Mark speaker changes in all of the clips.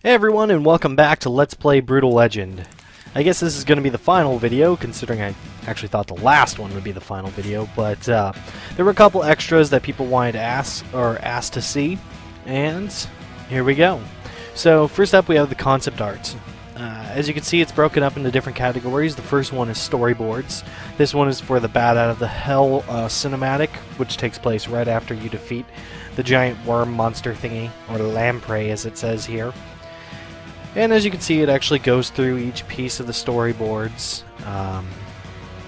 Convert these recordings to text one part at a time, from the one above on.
Speaker 1: Hey everyone, and welcome back to Let's Play Brutal Legend. I guess this is going to be the final video, considering I actually thought the last one would be the final video, but there were a couple extras that people wanted to asked to see, and here we go. So first up we have the concept art. As you can see, it's broken up into different categories. The first one is storyboards. This one is for the Bat Out of the Hell cinematic, which takes place right after you defeat the giant worm monster thingy, or lamprey as it says here. And as you can see, it actually goes through each piece of the storyboards.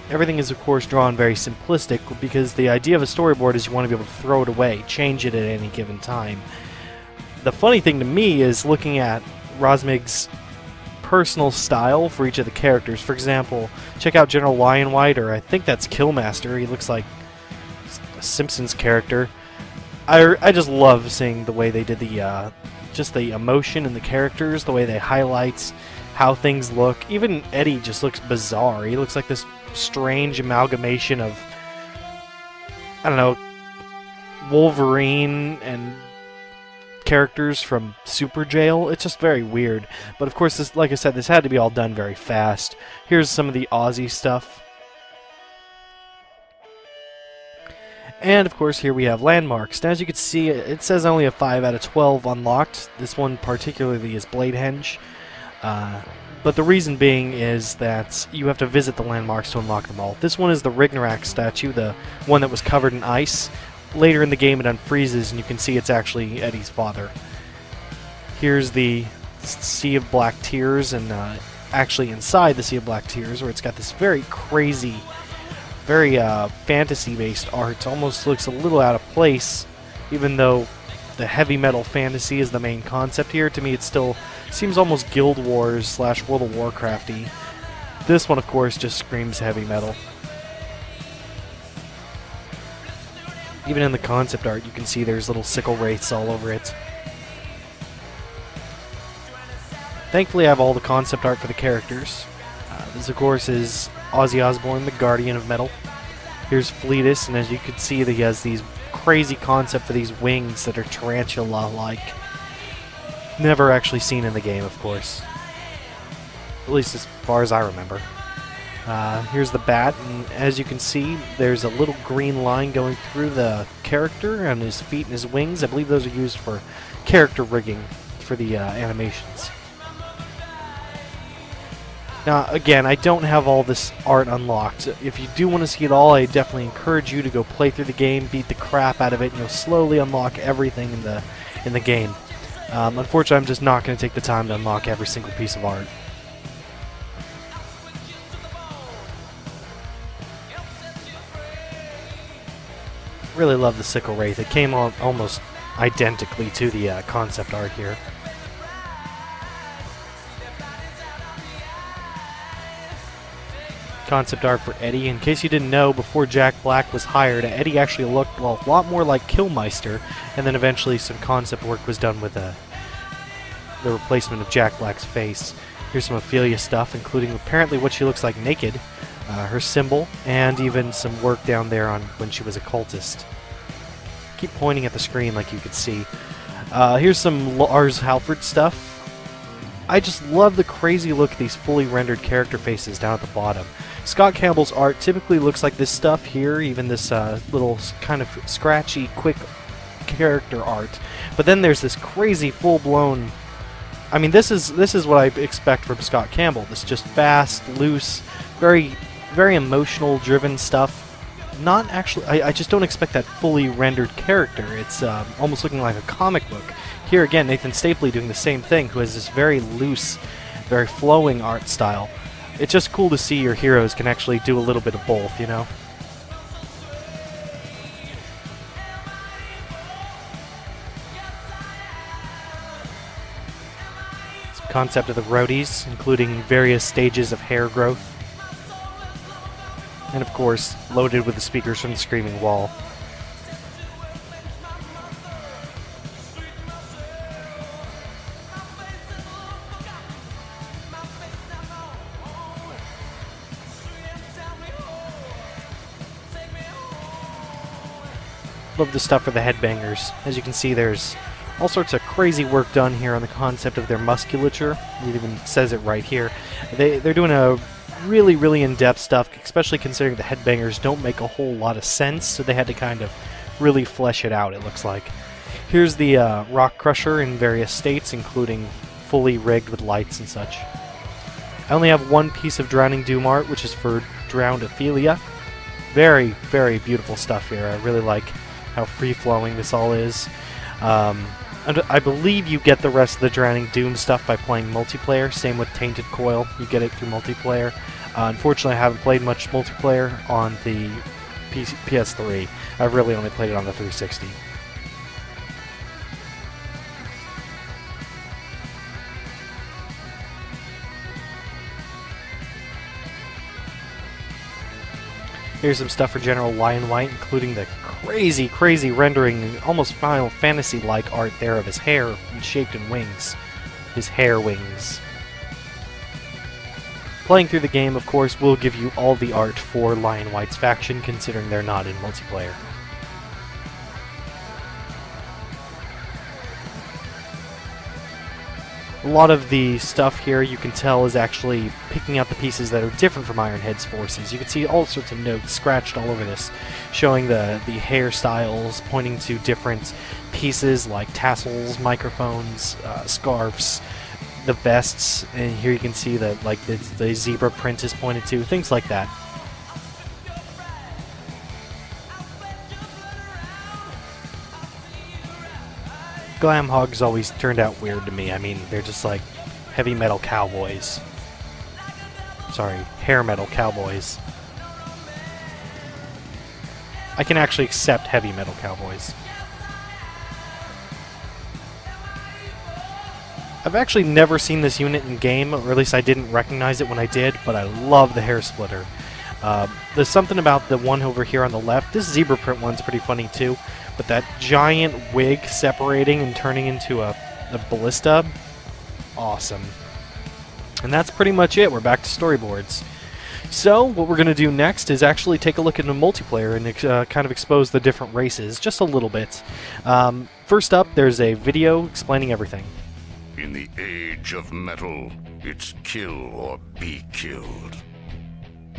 Speaker 1: Everything is, of course, drawn very simplistic, because the idea of a storyboard is you want to be able to throw it away, change it at any given time. The funny thing to me is looking at Rosmig's personal style for each of the characters. For example, check out General Lionwhite, or I think that's Killmaster. He looks like a Simpsons character. I just love seeing the way they did the just the emotion in the characters, the way they highlight how things look. Even Eddie just looks bizarre. He looks like this strange amalgamation of, I don't know, Wolverine and characters from Super Jail. It's just very weird. But of course, this, like I said, this had to be all done very fast. Here's some of the Aussie stuff. And of course, here we have landmarks. Now, as you can see, it says only a 5 out of 12 unlocked. This one particularly is Bladehenge. But the reason being is that you have to visit the landmarks to unlock them all. This one is the Rignarak statue, the one that was covered in ice. Later in the game it unfreezes and you can see it's actually Eddie's father. Here's the Sea of Black Tears, and actually inside the Sea of Black Tears, where it's got this very crazy, very fantasy-based art. Almost looks a little out of place, even though the heavy metal fantasy is the main concept here. To me, it still seems almost Guild Wars / World of Warcrafty. This one, of course, just screams heavy metal. Even in the concept art, you can see there's little sickle wraiths all over it. Thankfully, I have all the concept art for the characters. This, of course, is Ozzy Osbourne, the Guardian of Metal. Here's Fleetus, and as you can see, he has these crazy concept for these wings that are tarantula-like. Never actually seen in the game, of course. At least as far as I remember. Here's the bat, and as you can see, there's a little green line going through the character on his feet and his wings. I believe those are used for character rigging for the animations. Now, again, I don't have all this art unlocked. If you do want to see it all, I definitely encourage you to go play through the game, beat the crap out of it, and you'll slowly unlock everything in the game. Unfortunately, I'm just not going to take the time to unlock every single piece of art. Really love the Sickle Wraith. It came on almost identically to the concept art here. Concept art for Eddie. In case you didn't know, before Jack Black was hired, Eddie actually looked, well, a lot more like Killmeister, and then eventually some concept work was done with the replacement of Jack Black's face. Here's some Ophelia stuff, including apparently what she looks like naked, her symbol, and even some work down there on when she was a cultist. Keep pointing at the screen like you could see. Here's some Lars Halford stuff. I just love the crazy look of these fully rendered character faces down at the bottom. Scott Campbell's art typically looks like this stuff here, even this little kind of scratchy, quick character art. But then there's this crazy, full-blown... I mean, this is what I expect from Scott Campbell. This just fast, loose, very, very emotional-driven stuff. Not actually... I just don't expect that fully rendered character. It's almost looking like a comic book. Here again, Nathan Stapley doing the same thing, who has this very loose, very flowing art style. It's just cool to see your heroes can actually do a little bit of both, you know? Some concept of the roadies, including various stages of hair growth. And of course, loaded with the speakers from the Screaming Wall. Love the stuff for the headbangers. As you can see, there's all sorts of crazy work done here on the concept of their musculature. It even says it right here. They're doing a really, really in-depth stuff, especially considering the headbangers don't make a whole lot of sense, so they had to kind of really flesh it out, it looks like. Here's the Rock Crusher in various states, including fully rigged with lights and such. I only have one piece of Drowning Doom art, which is for Drowned Ophelia. Very, very beautiful stuff here. I really like how free-flowing this all is. And I believe you get the rest of the Drowning Doom stuff by playing multiplayer. Same with Tainted Coil. You get it through multiplayer. Unfortunately, I haven't played much multiplayer on the PS3. I've really only played it on the 360. Here's some stuff for General Lionwhite, including the crazy, crazy rendering, almost Final Fantasy-like art there of his hair shaped in wings. His hair wings. Playing through the game, of course, will give you all the art for Lionwhite's faction, considering they're not in multiplayer. A lot of the stuff here you can tell is actually picking out the pieces that are different from Ironhead's forces. You can see all sorts of notes scratched all over this, showing the hairstyles, pointing to different pieces like tassels, microphones, scarves, the vests, and here you can see that like the zebra print is pointed to, things like that. Glam hogs always turned out weird to me. I mean, they're just like heavy metal cowboys. Sorry, hair metal cowboys. I can actually accept heavy metal cowboys. I've actually never seen this unit in game, or at least I didn't recognize it when I did, but I love the hair splitter. There's something about the one over here on the left. This zebra print one's pretty funny too. But that giant wig separating and turning into a ballista, awesome. And that's pretty much it. We're back to storyboards. So, what we're going to do next is actually take a look at the multiplayer and kind of expose the different races, just a little bit. First up, there's a video explaining everything.
Speaker 2: In the age of metal, it's kill or be killed.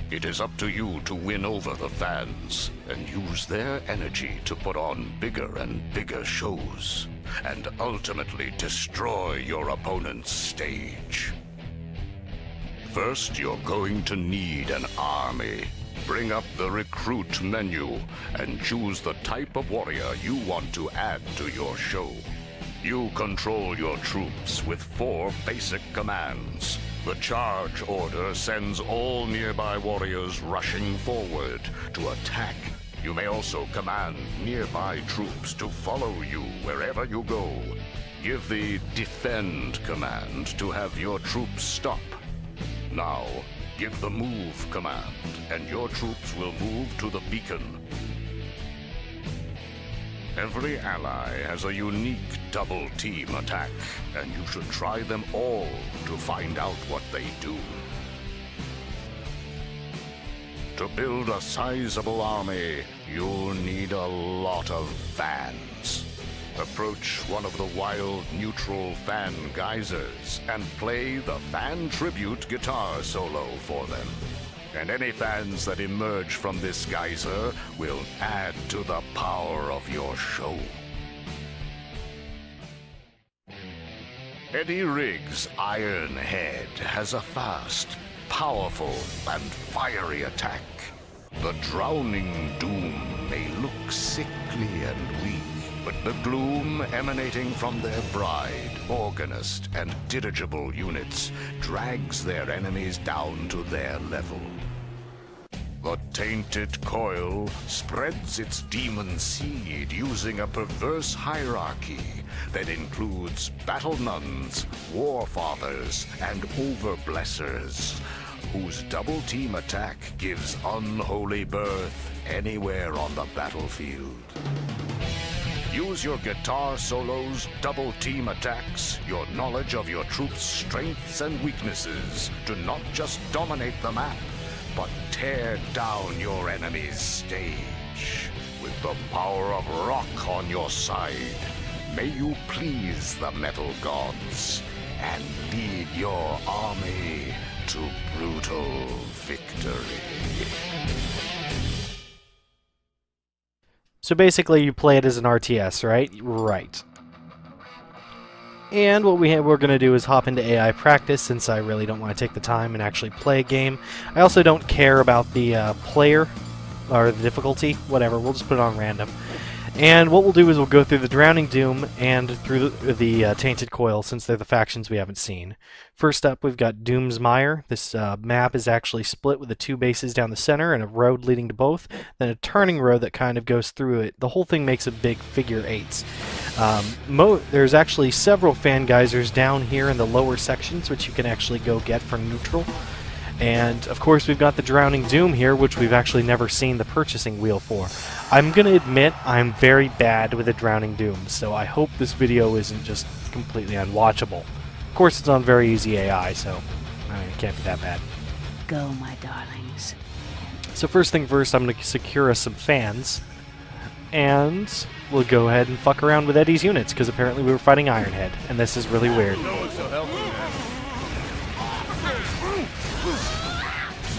Speaker 2: It is up to you to win over the fans and use their energy to put on bigger and bigger shows and ultimately destroy your opponent's stage. First, you're going to need an army. Bring up the recruit menu and choose the type of warrior you want to add to your show. You control your troops with 4 basic commands. The charge order sends all nearby warriors rushing forward to attack. You may also command nearby troops to follow you wherever you go. Give the defend command to have your troops stop. Now, give the move command, and your troops will move to the beacon. Every ally has a unique double team attack, and you should try them all to find out what they do. To build a sizable army, you'll need a lot of fans. Approach one of the wild neutral fan geysers and play the fan tribute guitar solo for them. And any fans that emerge from this geyser will add to the power of your show. Eddie Riggs' Iron Head has a fast, powerful, and fiery attack. The Drowning Doom may look sickly and weak, but the gloom emanating from their bride, organist, and dirigible units drags their enemies down to their level. The Tainted Coil spreads its demon seed using a perverse hierarchy that includes battle nuns, war fathers, and overblessers, whose double team attack gives unholy birth anywhere on the battlefield. Use your guitar solos, double team attacks, your knowledge of your troops' strengths and weaknesses to not just dominate the map, but tear down your enemy's stage. With the power of rock on your side, may you please the metal gods and lead your army to brutal victory.
Speaker 1: So basically you play it as an RTS, right? Right. And what we're going to do is hop into AI practice, since I really don't want to take the time and actually play a game. I also don't care about the player, or the difficulty, whatever, we'll just put it on random. And what we'll do is we'll go through the Drowning Doom and through the Tainted Coil, since they're the factions we haven't seen. First up, we've got Doom's Mire. This map is actually split with the two bases down the center and a road leading to both, then a turning road that kind of goes through it. The whole thing makes a big figure eights. There's actually several fan geysers down here in the lower sections, which you can actually go get for neutral. And, of course, we've got the Drowning Doom here, which we've actually never seen the purchasing wheel for. I'm going to admit I'm very bad with the Drowning Doom, so I hope this video isn't just completely unwatchable. Of course, it's on very easy AI, so I mean, it can't be that bad.
Speaker 3: Go, my darlings.
Speaker 1: So first thing first, I'm going to secure us some fans, and we'll go ahead and fuck around with Eddie's units, because apparently we were fighting Ironhead, and this is really weird.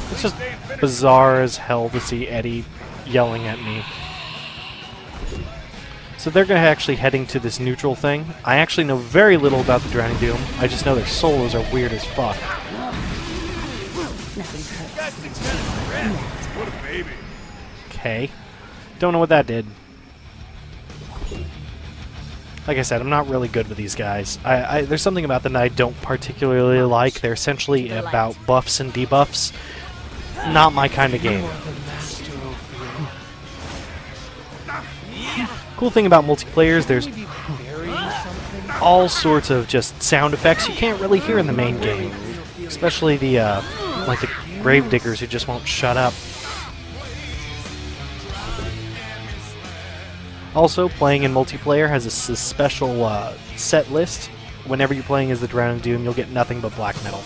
Speaker 1: It's just bizarre as hell to see Eddie yelling at me. So they're going to actually heading to this neutral thing. I actually know very little about the Drowning Doom. I just know their solos are weird as fuck.
Speaker 4: What a baby.
Speaker 1: Okay. Don't know what that did. Like I said, I'm not really good with these guys. There's something about them that I don't particularly like. They're essentially about buffs and debuffs. Not my kind of game. Cool thing about multiplayer is there's all sorts of just sound effects you can't really hear in the main game. Especially the, like the gravediggers who just won't shut up. Also, playing in multiplayer has a special set list. Whenever you're playing as the Drowning Doom, you'll get nothing but black metal.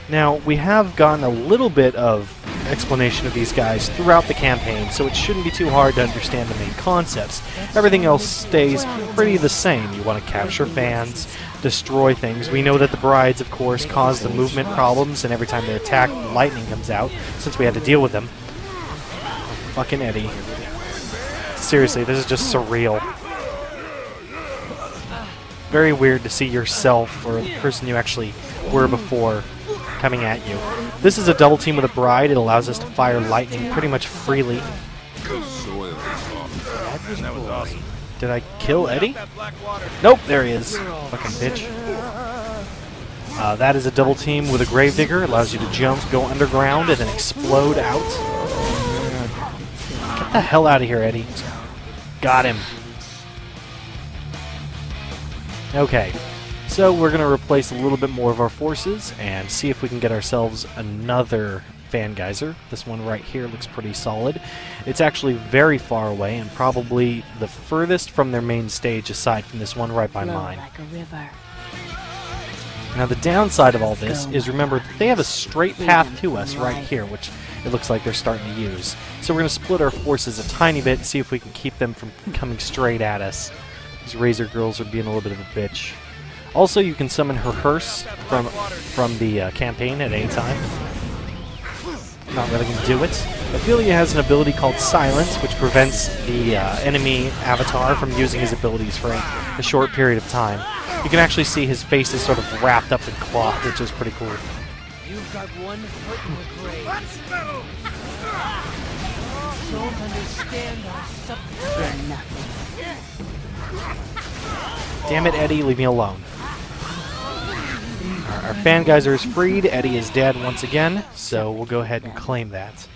Speaker 1: Now, we have gotten a little bit of explanation of these guys throughout the campaign, so it shouldn't be too hard to understand the main concepts. Everything else stays pretty the same. You want to capture fans, destroy things. We know that the brides, of course, cause the movement problems, and every time they attack, lightning comes out, since we had to deal with them. Fucking Eddie. Seriously, this is just surreal. Very weird to see yourself, or the person you actually were before, coming at you. This is a double team with a bride. It allows us to fire lightning pretty much freely.
Speaker 4: That was awesome.
Speaker 1: Did I kill Eddie? Nope, there he is. Fucking bitch. That is a double team with a gravedigger. It allows you to jump, go underground, and then explode out. Get the hell out of here, Eddie. Got him. Okay. So we're going to replace a little bit more of our forces and see if we can get ourselves another fan geyser. This one right here looks pretty solid. It's actually very far away and probably the furthest from their main stage aside from this one right by mine.
Speaker 3: Like a river.
Speaker 1: Now the downside of all this is, remember, they have a straight path to us right here, which it looks like they're starting to use. So we're going to split our forces a tiny bit and see if we can keep them from coming straight at us. These Razor Girls are being a little bit of a bitch. Also, you can summon her hearse from the campaign at any time. Not really going to do it. Ophelia has an ability called Silence, which prevents the enemy avatar from using his abilities for a short period of time. You can actually see his face is sort of wrapped up in cloth, which is pretty cool.
Speaker 5: You've got one foot in the grave. Don't understand our suffering.
Speaker 1: Damn it, Eddie, leave me alone. Our fan geyser is freed. Eddie is dead once again, so we'll go ahead and claim that.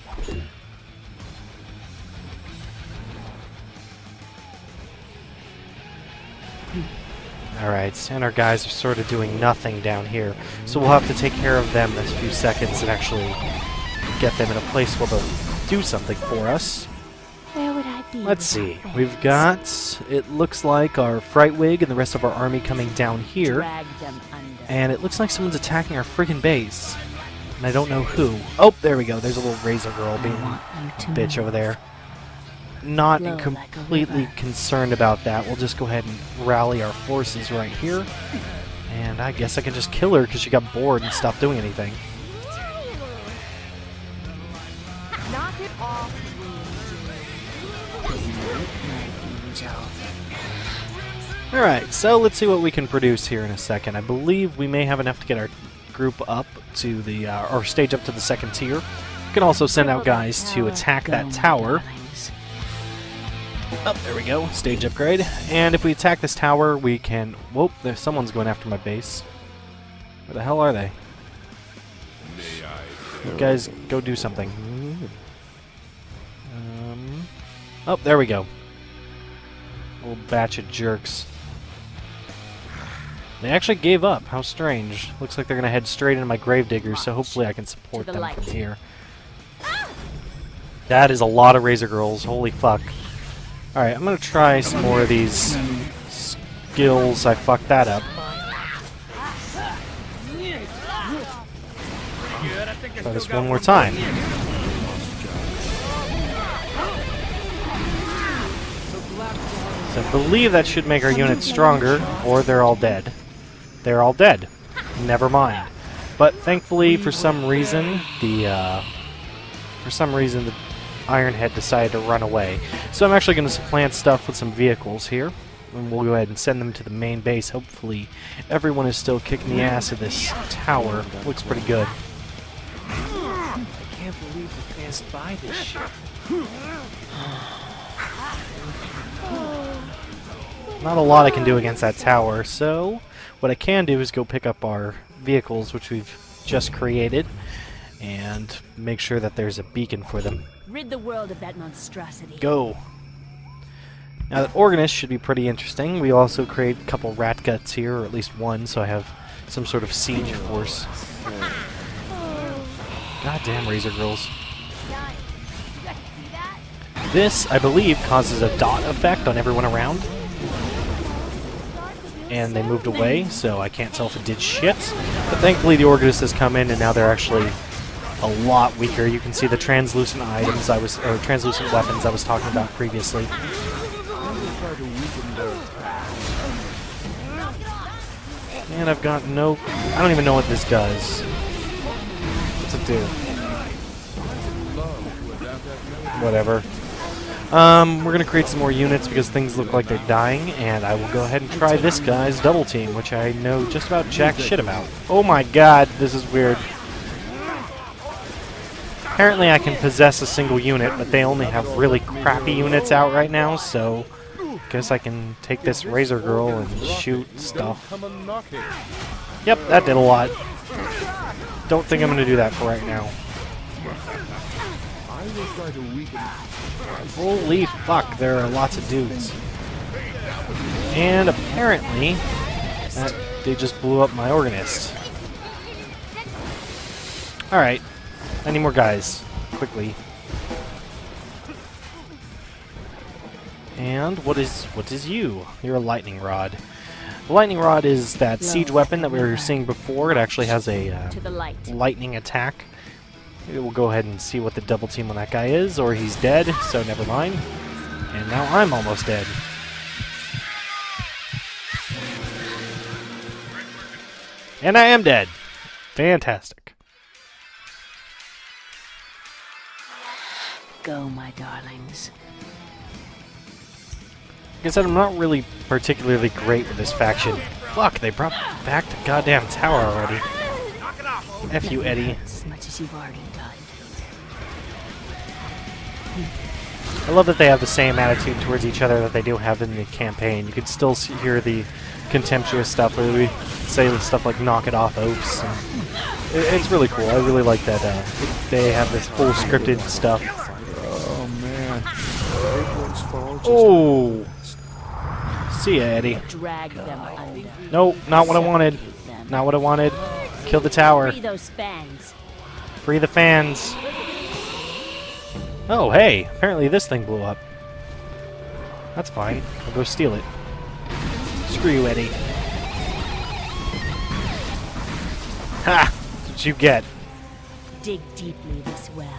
Speaker 1: Alright, and our guys are sort of doing nothing down here, so we'll have to take care of them in a few seconds and actually get them in a place where they'll do something for us.
Speaker 3: Where would I be?
Speaker 1: Let's see. We've got, it looks like, our Frightwig and the rest of our army coming down here.
Speaker 3: Drag them under.
Speaker 1: And it looks like someone's attacking our friggin' base. And I don't know who. Oh, there we go. There's a little Razor Girl being a bitch over there. not
Speaker 3: Flow like a
Speaker 1: completely
Speaker 3: river.
Speaker 1: concerned about that. We'll just go ahead and rally our forces right here. And I guess I can just kill her because she got bored and stopped doing anything.
Speaker 6: Knock it off.
Speaker 1: Alright, so let's see what we can produce here in a second. I believe we may have enough to get our group up to the, or stage up to the second tier. We can also send out guys to attack that tower. Oh, there we go. Stage upgrade. And if we attack this tower, we can... Whoop, there's someone's going after my base. Where the hell are they? You guys, go do something. Oh, there we go. Little batch of jerks. They actually gave up. How strange. Looks like they're going to head straight into my gravediggers, so hopefully I can support them from here. That is a lot of Razor Girls. Holy fuck. Alright, I'm going to try some more of these skills. I fucked that up. Try this one more time. So I believe that should make our units stronger, or they're all dead. They're all dead. Never mind. But thankfully, for some reason, the Ironhead decided to run away. So I'm actually going to supplant stuff with some vehicles here, and we'll go ahead and send them to the main base. Hopefully, everyone is still kicking the ass of this tower. Looks pretty good.
Speaker 5: I can't believe we passed by this shit.
Speaker 1: Not a lot I can do against that tower, so what I can do is go pick up our vehicles, which we've just created, and make sure that there's a beacon for them.
Speaker 3: Rid the world of that monstrosity.
Speaker 1: Go! Now that Organist should be pretty interesting. We also create a couple rat guts here, or at least one, so I have some sort of siege force. Goddamn Razor Girls. This, I believe, causes a dot effect on everyone around. And they moved away, so I can't tell if it did shit. But thankfully the Organist has come in, and now they're actually a lot weaker. You can see the translucent items or translucent weapons I was talking about previously. And I've got no... I don't even know what this does. What's it do? Whatever. We're going to create some more units because things look like they're dying, and I will go ahead and try this guy's double team, which I know just about jack shit about. Oh my god, this is weird. Apparently I can possess a single unit, but they only have really crappy units out right now, so guess I can take this Razor Girl and shoot stuff. Yep, that did a lot. Don't think I'm going to do that for right now. Holy fuck, there are lots of dudes. And apparently, they just blew up my Organist. Alright, I need more guys. Quickly. And what is you? You're a lightning rod. The lightning rod is that siege weapon that we were seeing before. It actually has a lightning attack. Maybe we'll go ahead and see what the double team on that guy is, or he's dead, so never mind. And now I'm almost dead. And I am dead. Fantastic.
Speaker 3: Go, my darlings.
Speaker 1: Like I said, I'm not really particularly great with this faction. Fuck, they brought back the goddamn tower already. F you, Eddie.
Speaker 3: As much as you've already done.
Speaker 1: I love that they have the same attitude towards each other that they do have in the campaign. You could still hear the contemptuous stuff where we say stuff like "knock it off, oafs." It's really cool. I really like that they have this full scripted stuff.
Speaker 2: Oh man.
Speaker 1: Oh! See ya, Eddie.
Speaker 3: Drag them under.
Speaker 1: Nope, not what I wanted. Not what I wanted. Kill the tower.
Speaker 3: Free those fans.
Speaker 1: Free the fans. Oh, hey! Apparently this thing blew up. That's fine. I'll go steal it. Screw you, Eddie. Ha! That's what you get.
Speaker 3: Dig deeply this well.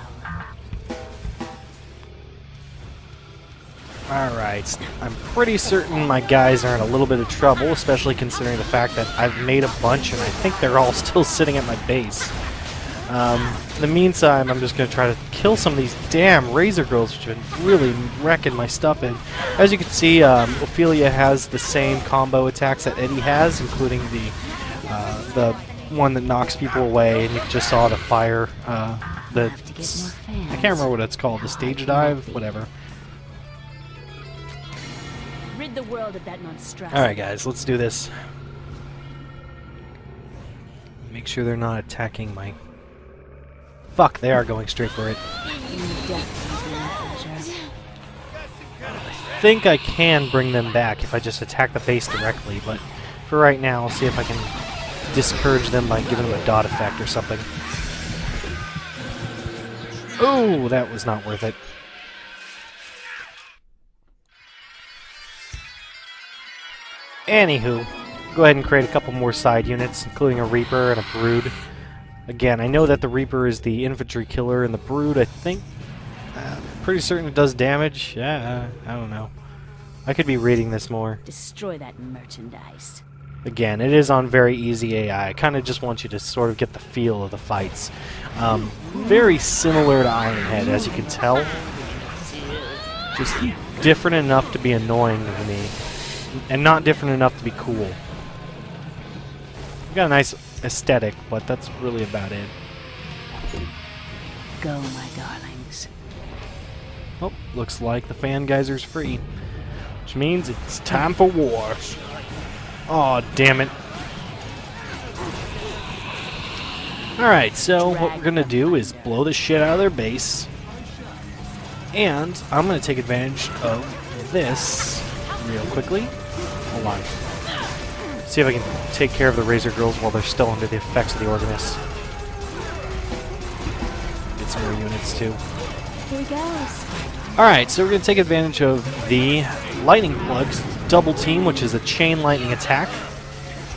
Speaker 1: Alright, I'm pretty certain my guys are in a little bit of trouble, especially considering the fact that I've made a bunch and I think they're all still sitting at my base. In the meantime, I'm just going to try to kill some of these damn Razor Girls, which have been really wrecking my stuff in. As you can see, Ophelia has the same combo attacks that Eddie has, including the one that knocks people away, and you just saw the fire, I can't remember what it's called, the stage dive, whatever.
Speaker 3: Rid the world of that monstrosity.
Speaker 1: Alright guys, let's do this. Make sure they're not attacking my... Fuck, they are going straight for it. I think I can bring them back if I just attack the base directly, but for right now, I'll see if I can discourage them by giving them a dot effect or something. Oh, that was not worth it. Anywho, go ahead and create a couple more side units, including a Reaper and a Brood. Again, I know that the Reaper is the infantry killer, and the Brood, I think, pretty certain it does damage. Yeah, I don't know. I could be reading this more.
Speaker 3: Destroy that merchandise.
Speaker 1: Again, it is on very easy AI. I kind of just want you to sort of get the feel of the fights. Very similar to Ironhead, as you can tell. Just different enough to be annoying to me, and not different enough to be cool. Got a nice aesthetic, but that's really about it.
Speaker 3: Go, my darlings.
Speaker 1: Oh, looks like the fan geyser's free, which means it's time for war. Aw, damn it. Alright, so what we're gonna do is blow the shit out of their base, and I'm gonna take advantage of this real quickly. Hold on. See if I can take care of the Razor Girls while they're still under the effects of the Organist. Get some more units too.
Speaker 3: Here he goes.
Speaker 1: Alright, so we're going to take advantage of the Lightning Plugs double team, which is a chain lightning attack.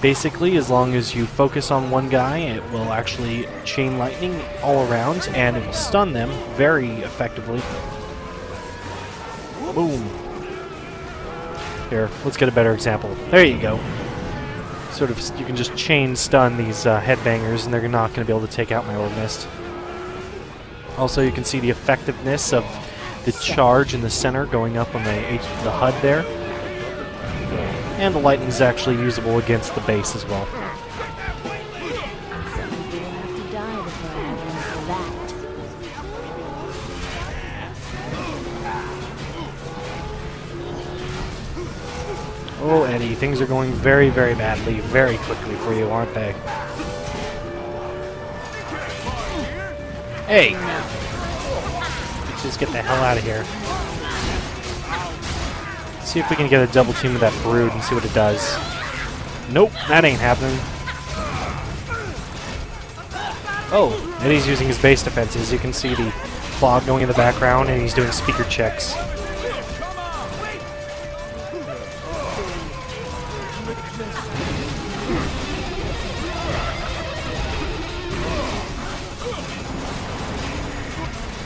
Speaker 1: Basically, as long as you focus on one guy, it will actually chain lightning all around, and it will stun them very effectively. Boom. Here, let's get a better example. There you go. Sort of, you can just chain stun these headbangers, and they're not going to be able to take out my Organist. Also, you can see the effectiveness of the charge in the center going up on the HUD there. And the lightning is actually usable against the base as well.
Speaker 3: Some people will have to die before I have enough for that.
Speaker 1: Oh, Eddie, things are going very, very badly, very quickly for you, aren't they? Hey! Let's just get the hell out of here. See if we can get a double team with that Brood and see what it does. Nope, that ain't happening. Oh, Eddie's using his base defenses. You can see the fog going in the background, and he's doing speaker checks.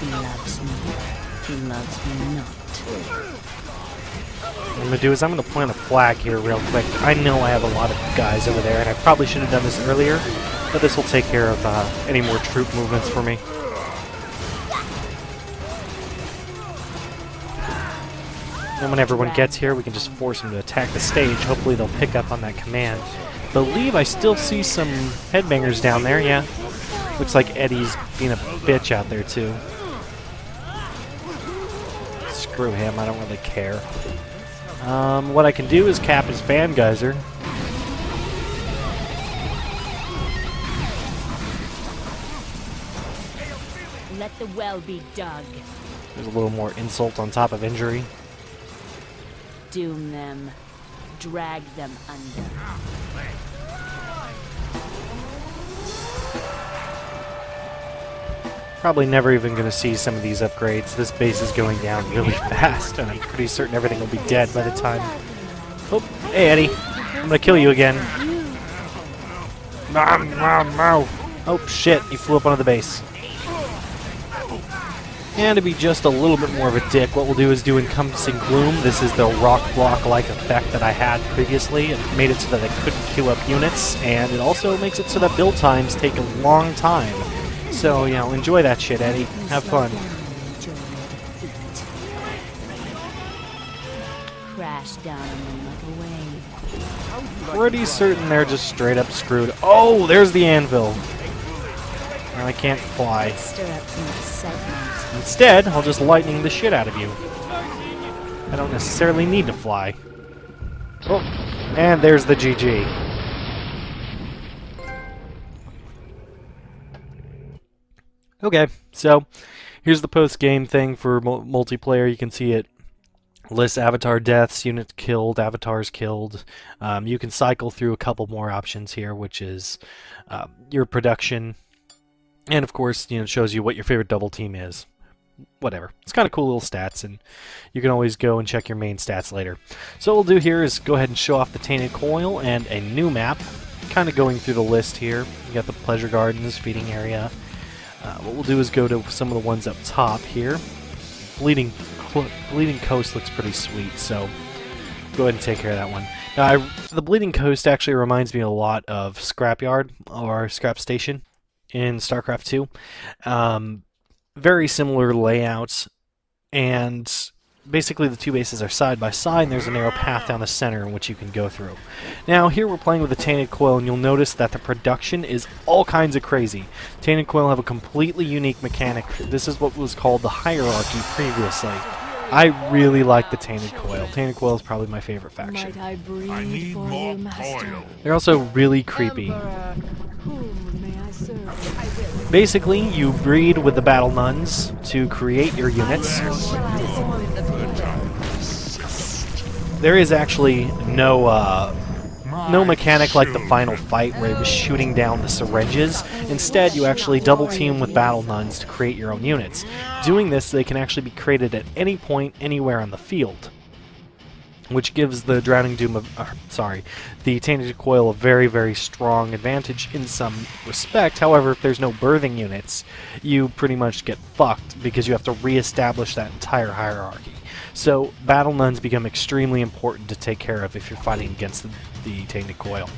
Speaker 3: He loves me. He loves me not.
Speaker 1: What I'm going to do is I'm going to plant a flag here real quick. I know I have a lot of guys over there, and I probably should have done this earlier, but this will take care of any more troop movements for me. And when everyone gets here, we can just force them to attack the stage. Hopefully they'll pick up on that command. Believe I still see some headbangers down there, yeah. Looks like Eddie's being a bitch out there, too. Screw him, I don't really care. What I can do is cap his fan geyser.
Speaker 3: Let the well be dug.
Speaker 1: There's a little more insult on top of injury.
Speaker 3: Doom them. Drag them under.
Speaker 1: Probably never even going to see some of these upgrades. This base is going down really fast, and I'm pretty certain everything will be dead by the time. Oh, hey Eddie, I'm going to kill you again. Oh shit, you flew up onto the base. And to be just a little bit more of a dick, what we'll do is do Encompassing Gloom. This is the rock block-like effect that I had previously. It made it so that I couldn't queue up units, and it also makes it so that build times take a long time. So, you know, enjoy that shit, Eddie. Have fun.
Speaker 3: Crash down on them like a wave.
Speaker 1: Pretty certain they're just straight up screwed. Oh, there's the anvil. Now I can't fly.
Speaker 3: Stir up some excitement.
Speaker 1: Instead, I'll just lightning the shit out of you. I don't necessarily need to fly. Oh, and there's the GG. Okay, so here's the post-game thing for multiplayer. You can see it lists avatar deaths, units killed, avatars killed. You can cycle through a couple more options here, which is your production, and of course, you know, it shows you what your favorite double team is. Whatever. It's kind of cool little stats, and you can always go and check your main stats later. So what we'll do here is go ahead and show off the Tainted Coil and a new map. Kind of going through the list here. You got the Pleasure Gardens, feeding area. What we'll do is go to some of the ones up top here. Bleeding Coast looks pretty sweet, so go ahead and take care of that one. Now, the Bleeding Coast actually reminds me a lot of Scrapyard, or Scrap Station, in StarCraft 2. Very similar layouts, and basically the two bases are side by side, and there's a narrow path down the center in which you can go through. Now here we're playing with the Tainted Coil, and you'll notice that the production is all kinds of crazy. Tainted Coil have a completely unique mechanic. This is what was called the hierarchy previously. I really like the Tainted Coil. Tainted Coil is probably my favorite faction.
Speaker 3: Might I breathe
Speaker 4: I need
Speaker 3: for
Speaker 4: more
Speaker 3: you, master?
Speaker 4: coil.
Speaker 1: They're also really creepy.
Speaker 6: Emperor, whom may I serve? I will.
Speaker 1: Basically, you breed with the Battle Nuns to create your units. There is actually no mechanic like the final fight where it was shooting down the syringes. Instead, you actually double team with Battle Nuns to create your own units. Doing this, they can actually be created at any point, anywhere on the field, which gives the Drowning Doom, the Tainted Coil a very, very strong advantage in some respect. However, if there's no birthing units, you pretty much get fucked because you have to re-establish that entire hierarchy. So, Battle Nuns become extremely important to take care of if you're fighting against the Tainted Coil.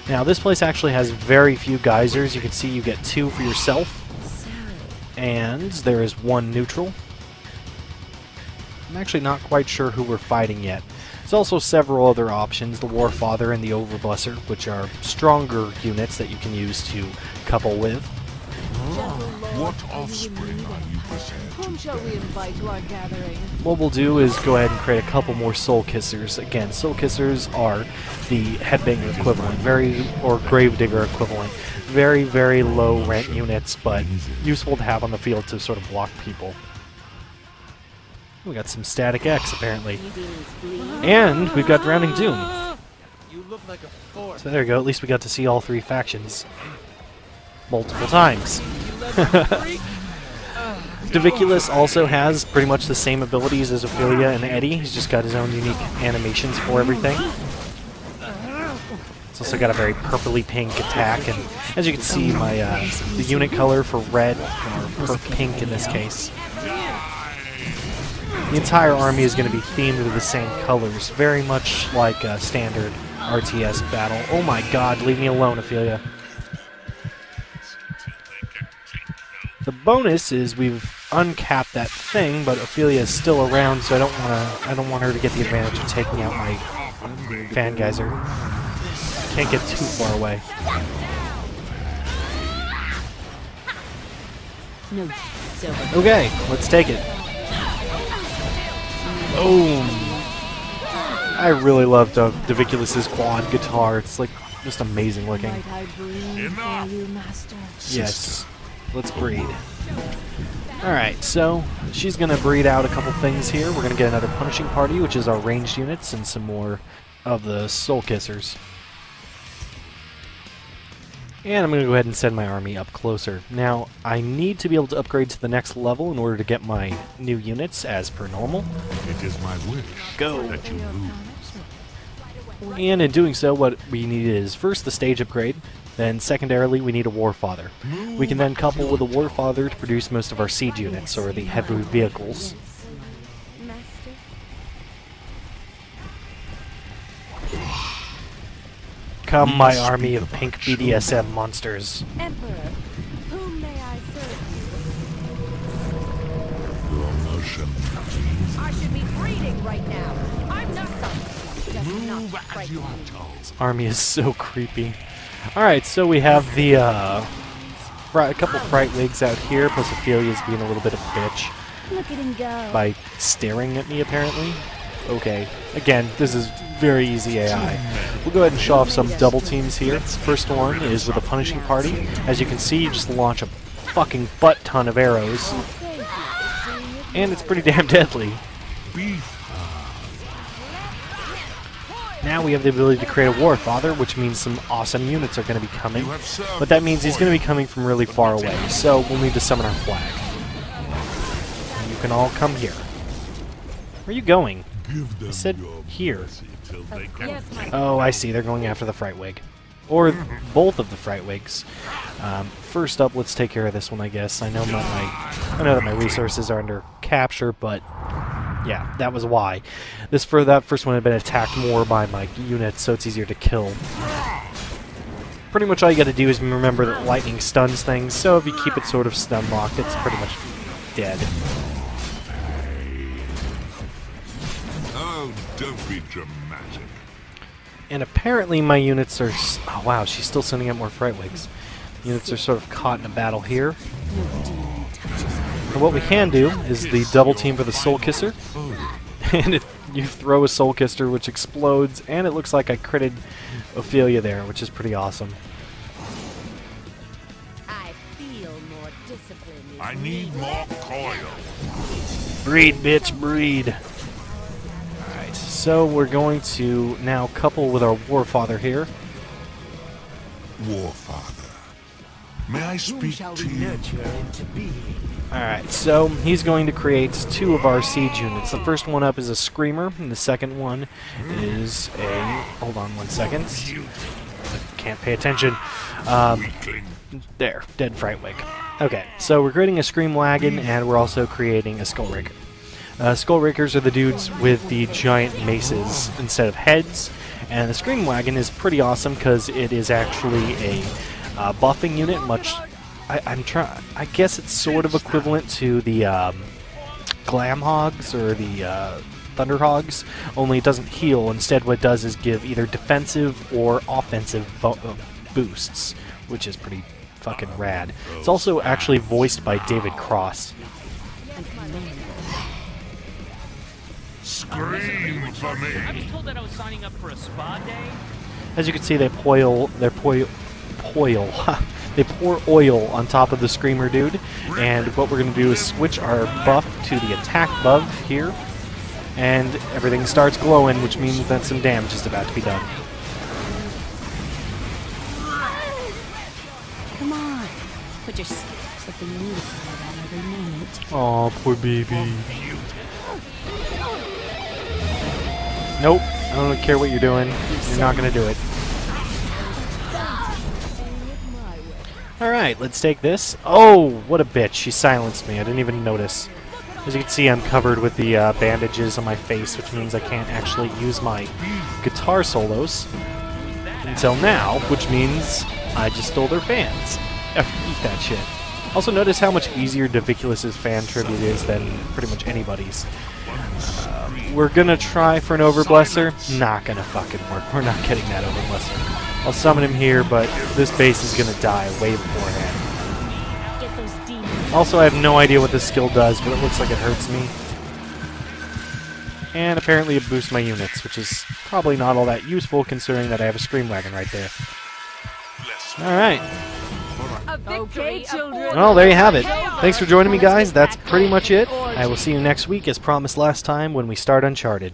Speaker 1: Now, this place actually has very few geysers. You can see you get 2 for yourself, and there is 1 neutral. I'm actually not quite sure who we're fighting yet. There's also several other options, the Warfather and the Overblesser, which are stronger units that you can use to couple with.
Speaker 2: What offspring are you presenting?
Speaker 6: Whom shall we invite to our gathering?
Speaker 1: What we'll do is go ahead and create a couple more Soul Kissers. Again, Soul Kissers are the Headbanger equivalent, or Gravedigger equivalent. Very, very low rent units, but useful to have on the field to sort of block people. We got some Static X, apparently. And we've got Drowning Doom.
Speaker 5: You look like a force.
Speaker 1: So there you go, at least we got to see all 3 factions. Multiple times. Diviculus also has pretty much the same abilities as Ophelia and Eddie. He's just got his own unique animations for everything. He's also got a very purpley pink attack, and as you can see, my the unit color for red, or pink in this case. The entire army is going to be themed with the same colors, very much like a standard RTS battle. Oh my god, leave me alone, Ophelia. The bonus is we've uncapped that thing, but Ophelia is still around, so I don't want her to get the advantage of taking out my fan geyser. Can't get too far away.
Speaker 3: No, it's over.
Speaker 1: Okay, let's take it. Boom! I really love Diviculus's quad guitar. It's like just amazing looking.
Speaker 6: Might I breathe for you, master?
Speaker 1: Yes. Let's breed. Alright, so she's going to breed out a couple things here. We're going to get another Punishing Party, which is our ranged units, and some more of the Soul Kissers. And I'm going to go ahead and send my army up closer. Now, I need to be able to upgrade to the next level in order to get my new units as per normal.
Speaker 2: It is my wish
Speaker 1: Go!
Speaker 2: that you lose.
Speaker 1: And in doing so, what we need is first the stage upgrade, Then secondarily, we need a Warfather. We can then couple with a Warfather to produce most of our siege units, or the heavy vehicles.
Speaker 6: Master.
Speaker 1: Come, my army of pink BDSM monsters.
Speaker 6: Emperor, whom may I serve I should be breeding right now. I'm not some. Does not frighten me.
Speaker 1: This army is so creepy. Alright, so we have the, a couple fright wigs out here, plus Ophelia's being a little bit of a bitch
Speaker 6: Look at him go.
Speaker 1: by staring at me, apparently. Okay, again, this is very easy AI. We'll go ahead and show off some double teams here. First one is with a punishing party. As you can see, you just launch a fucking butt ton of arrows, and it's pretty damn deadly. Now we have the ability to create a Warfather, which means some awesome units are going to be coming. But that means he's going to be coming from really far away, so we'll need to summon our flag. And you can all come here. Where are you going? I said here.
Speaker 6: Yes, my
Speaker 1: Oh, I see. They're going after the Fright Wig. Or both of the Fright Wigs. First up, let's take care of this one, I guess. I know that my resources are under capture, but yeah, that was why. That first one had been attacked more by my units, so it's easier to kill. Pretty much all you gotta do is remember that lightning stuns things, so if you keep it sort of stun locked, it's pretty much dead.
Speaker 7: Oh, don't be dramatic.
Speaker 1: And apparently my units are... Oh wow, she's still sending out more Fright Wigs. Units are sort of caught in a battle here. And what we can do is the double team for the Soul Kisser. And you throw a Soul Kisser which explodes, and it looks like I critted Ophelia there, which is pretty awesome.
Speaker 6: I feel more discipline. is
Speaker 7: I need more coil.
Speaker 1: Breed, bitch, breed. Alright, so we're going to now couple with our Warfather here.
Speaker 7: Warfather, may I speak to you?
Speaker 5: Nurture into being.
Speaker 1: Alright, so he's going to create two of our siege units. The first one up is a Screamer, and the second one is a... Hold on one second. I can't pay attention. There, Dead Fright Wig. Okay, so we're creating a Scream Wagon, and we're also creating a Skull Raker. Skull Rakers are the dudes with the giant maces instead of heads, and the Scream Wagon is pretty awesome because it is actually a buffing unit, much... I guess it's sort of equivalent to the Glam Hogs or the Thunder Hogs, only it doesn't heal. Instead, what it does is give either defensive or offensive boosts, which is pretty fucking rad. It's also actually voiced by David Cross.
Speaker 7: Scream for me.
Speaker 8: I was told that I was signing up for a spa day.
Speaker 1: As you can see, they pour oil on top of the Screamer dude, and what we're going to do is switch our buff to the attack buff here, and everything starts glowing, which means that some damage is about to be done.
Speaker 3: Come on. Put your something new to play at every moment.
Speaker 1: Aw, poor baby. Nope, I don't care what you're doing. You're not going to do it. Alright, let's take this. Oh, what a bitch. She silenced me. I didn't even notice. As you can see, I'm covered with the bandages on my face, which means I can't actually use my guitar solos until now, which means I just stole their fans. Eat that shit. Also, notice how much easier Daviculus's fan tribute is than pretty much anybody's. We're gonna try for an Overblesser. Not gonna fucking work. We're not getting that Overblesser. I'll summon him here, but this base is gonna die way beforehand.
Speaker 3: Get those demons.
Speaker 1: Also, I have no idea what this skill does, but it looks like it hurts me. And apparently it boosts my units, which is probably not all that useful considering that I have a Scream Wagon right there. Alright.
Speaker 6: Okay, children.
Speaker 1: Well, there you have it. Thanks for joining me, guys. That's pretty much it. I will see you next week, as promised last time, when we start Uncharted.